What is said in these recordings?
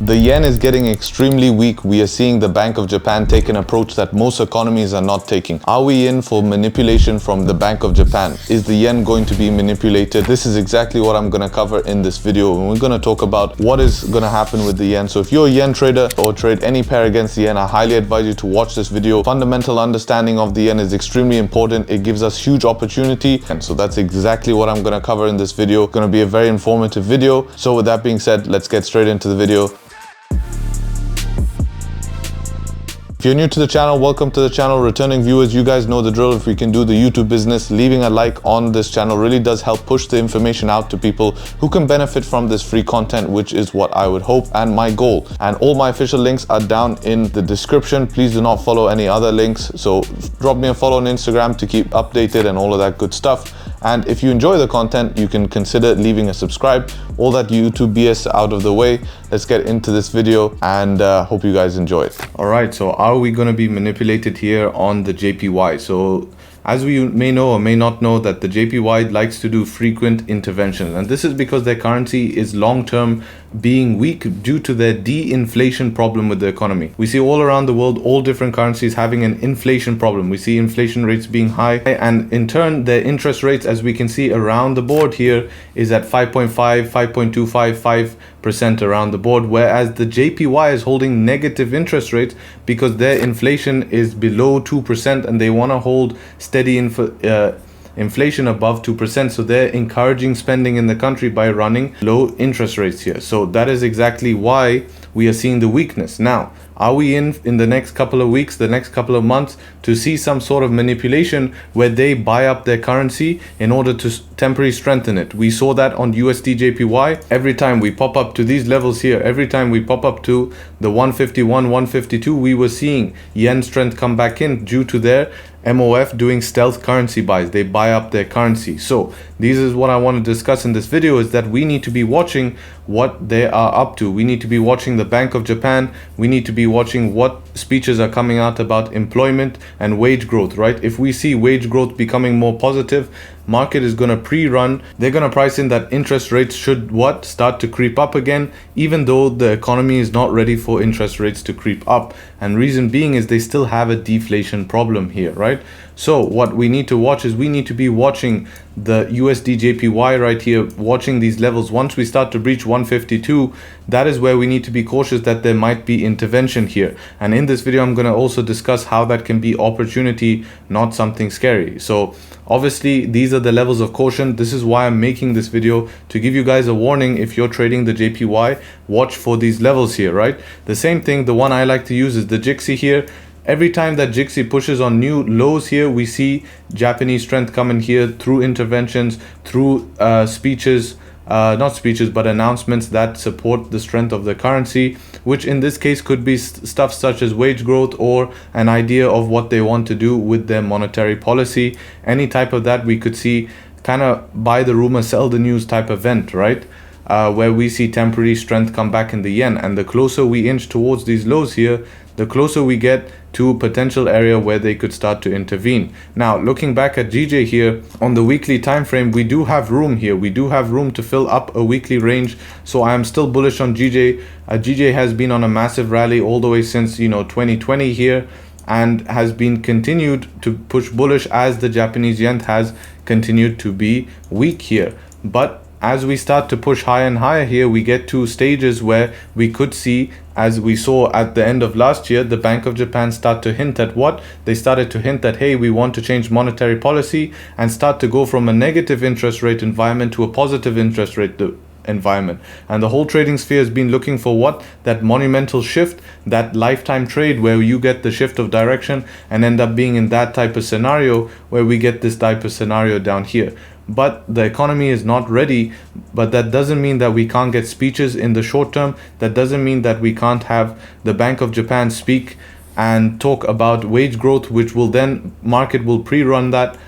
The yen is getting extremely weak. We are seeing the Bank of Japan take an approach that most economies are not taking. Are we in for manipulation from the Bank of Japan? Is the yen going to be manipulated? This is exactly what I'm going to cover in this video. And we're going to talk about what is going to happen with the yen. So if you're a yen trader or trade any pair against the yen, I highly advise you to watch this video. Fundamental understanding of the yen is extremely important. It gives us huge opportunity. And so that's exactly what I'm going to cover in this video. It's going to be a very informative video. So with that being said, let's get straight into the video. If you're new to the channel, welcome to the channel. Returning viewers, you guys know the drill. If we can do the YouTube business, leaving a like on this channel really does help push the information out to people who can benefit from this free content, which is what I would hope and my goal. And all my official links are down in the description. Please do not follow any other links. So drop me a follow on Instagram to keep updated and all of that good stuff. And if you enjoy the content, you can consider leaving a subscribe. All that YouTube BS out of the way. Let's get into this video and hope you guys enjoy it. All right, so are we going to be manipulated here on the JPY? So as we may know or may not know, that the JPY likes to do frequent interventions, and this is because their currency is long-term being weak due to their de-inflation problem with the economy. We see all around the world, all different currencies having an inflation problem. We see inflation rates being high, and in turn, their interest rates, as we can see around the board here, is at 5.5, 5.25, 5% around the board, whereas the JPY is holding negative interest rates because their inflation is below 2% and they want to hold steady inflation above 2%. So they're encouraging spending in the country by running low interest rates here. So that is exactly why we are seeing the weakness. Now, are we in the next couple of weeks, the next couple of months, to see some sort of manipulation where they buy up their currency in order to temporarily strengthen it? We saw that on USD JPY. Every time we pop up to these levels here, every time we pop up to the 151, 152, we were seeing yen strength come back in due to their MOF doing stealth currency buys. They buy up their currency. So this is what I want to discuss in this video, is that we need to be watching what they are up to. We need to be watching the Bank of Japan. We need to be watching what speeches are coming out about employment and wage growth, right? If we see wage growth becoming more positive, market is going to pre-run. They're going to price in that interest rates should start to creep up again, even though the economy is not ready for interest rates to creep up. And reason being is they still have a deflation problem here, right? So what we need to watch is we need to be watching the USD JPY right here, watching these levels. Once we start to breach 152, that is where we need to be cautious that there might be intervention here. And in this video, I'm going to also discuss how that can be opportunity, not something scary. So obviously, these are the levels of caution. This is why I'm making this video, to give you guys a warning. If you're trading the JPY, watch for these levels here, right? The same thing, the one I like to use is the JPY here. Every time that JPY pushes on new lows here, we see Japanese strength coming here through interventions, through speeches, not speeches, but announcements that support the strength of the currency, which in this case could be stuff such as wage growth or an idea of what they want to do with their monetary policy. Any type of that we could see kind of buy the rumor, sell the news type event, right? Where we see temporary strength come back in the yen. And the closer we inch towards these lows here, the closer we get to a potential area where they could start to intervene. Now, looking back at GJ here on the weekly time frame, we do have room here. We do have room to fill up a weekly range. So I am still bullish on GJ. GJ has been on a massive rally all the way since 2020 here, and has been continued to push bullish as the Japanese yen has continued to be weak here. But as we start to push higher and higher here, we get to stages where we could see, as we saw at the end of last year, the Bank of Japan start to hint at what? They started to hint that, hey, we want to change monetary policy and start to go from a negative interest rate environment to a positive interest rate environment. And the whole trading sphere has been looking for what? That monumental shift, that lifetime trade where you get the shift of direction and end up being in that type of scenario where we get this type of scenario down here. But the economy is not ready. But that doesn't mean that we can't get speeches in the short term. That doesn't mean that we can't have the Bank of Japan speak and talk about wage growth, which will then, market will pre-run that,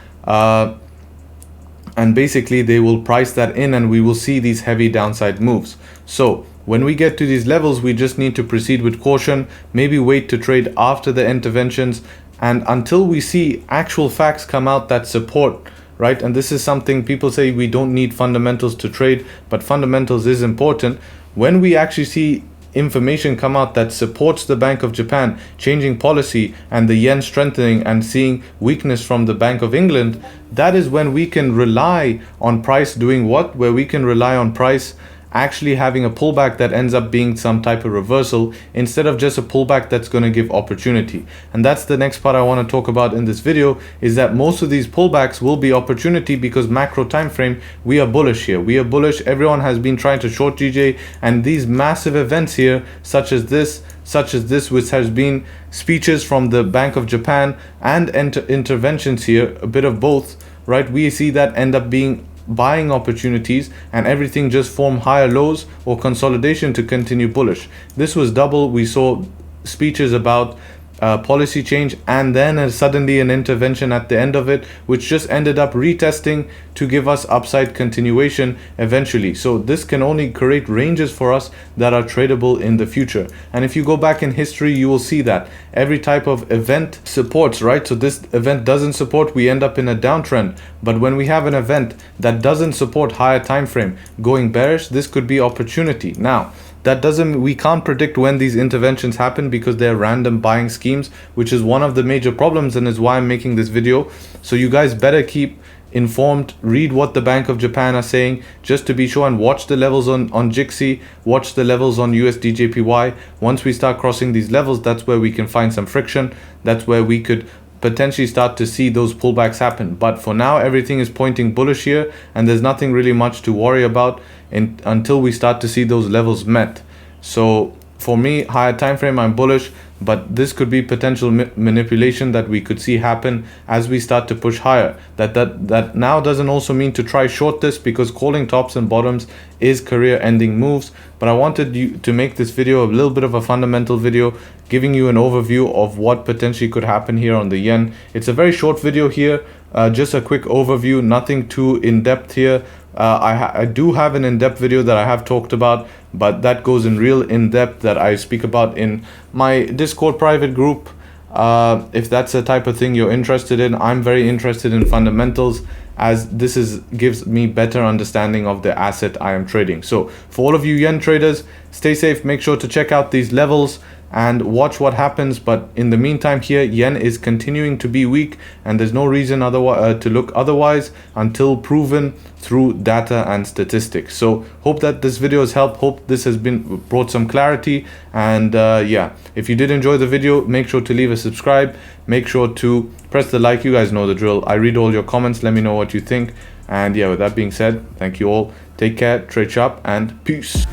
and basically they will price that in, and we will see these heavy downside moves. So when we get to these levels, we just need to proceed with caution, maybe wait to trade after the interventions, and until we see actual facts come out that support, right? And this is something people say we don't need fundamentals to trade, but fundamentals is important. When we actually see information come out that supports the Bank of Japan changing policy and the yen strengthening and seeing weakness from the Bank of England, that is when we can rely on price doing what? Where we can rely on price actually having a pullback that ends up being some type of reversal instead of just a pullback that's going to give opportunity. And that's the next part I want to talk about in this video, is that most of these pullbacks will be opportunity because macro time frame, we are bullish here. We are bullish. Everyone has been trying to short GJ, and these massive events here, such as this, which has been speeches from the Bank of Japan and interventions here, a bit of both, right? We see that end up being buying opportunities, and everything just form higher lows or consolidation to continue bullish. This was double. We saw speeches about policy change, and then suddenly an intervention at the end of it, which just ended up retesting to give us upside continuation eventually. So this can only create ranges for us that are tradable in the future. And if you go back in history, you will see that every type of event supports, right? So this event doesn't support, we end up in a downtrend. But when we have an event that doesn't support higher time frame going bearish, this could be opportunity. Now, that doesn't, we can't predict when these interventions happen because they're random buying schemes, which is one of the major problems and is why I'm making this video. So you guys better keep informed, read what the Bank of Japan are saying just to be sure, and watch the levels on GIXI, watch the levels on USD/JPY. Once we start crossing these levels, that's where we can find some friction. That's where we could potentially start to see those pullbacks happen. But for now, everything is pointing bullish here, and there's nothing really much to worry about until we start to see those levels met. So for me, higher time frame, I'm bullish, but this could be potential manipulation that we could see happen as we start to push higher. That now doesn't also mean to try short this, because calling tops and bottoms is career ending moves. But I wanted you to make this video a little bit of a fundamental video, giving you an overview of what potentially could happen here on the yen. It's a very short video here, just a quick overview, nothing too in-depth here. I do have an in-depth video that I have talked about, but that goes in real in-depth that I speak about in my Discord private group. If that's the type of thing you're interested in, I'm very interested in fundamentals, as this gives me better understanding of the asset I am trading. So for all of you yen traders, stay safe, make sure to check out these levels and watch what happens. But in the meantime here, yen is continuing to be weak, and there's no reason otherwise to look otherwise until proven through data and statistics. So hope that this video has helped, hope this has brought some clarity. And yeah, if you did enjoy the video, make sure to leave a subscribe, make sure to press the like. You guys know the drill. I read all your comments, let me know what you think. And yeah, with that being said, thank you all, take care, trade sharp, and peace.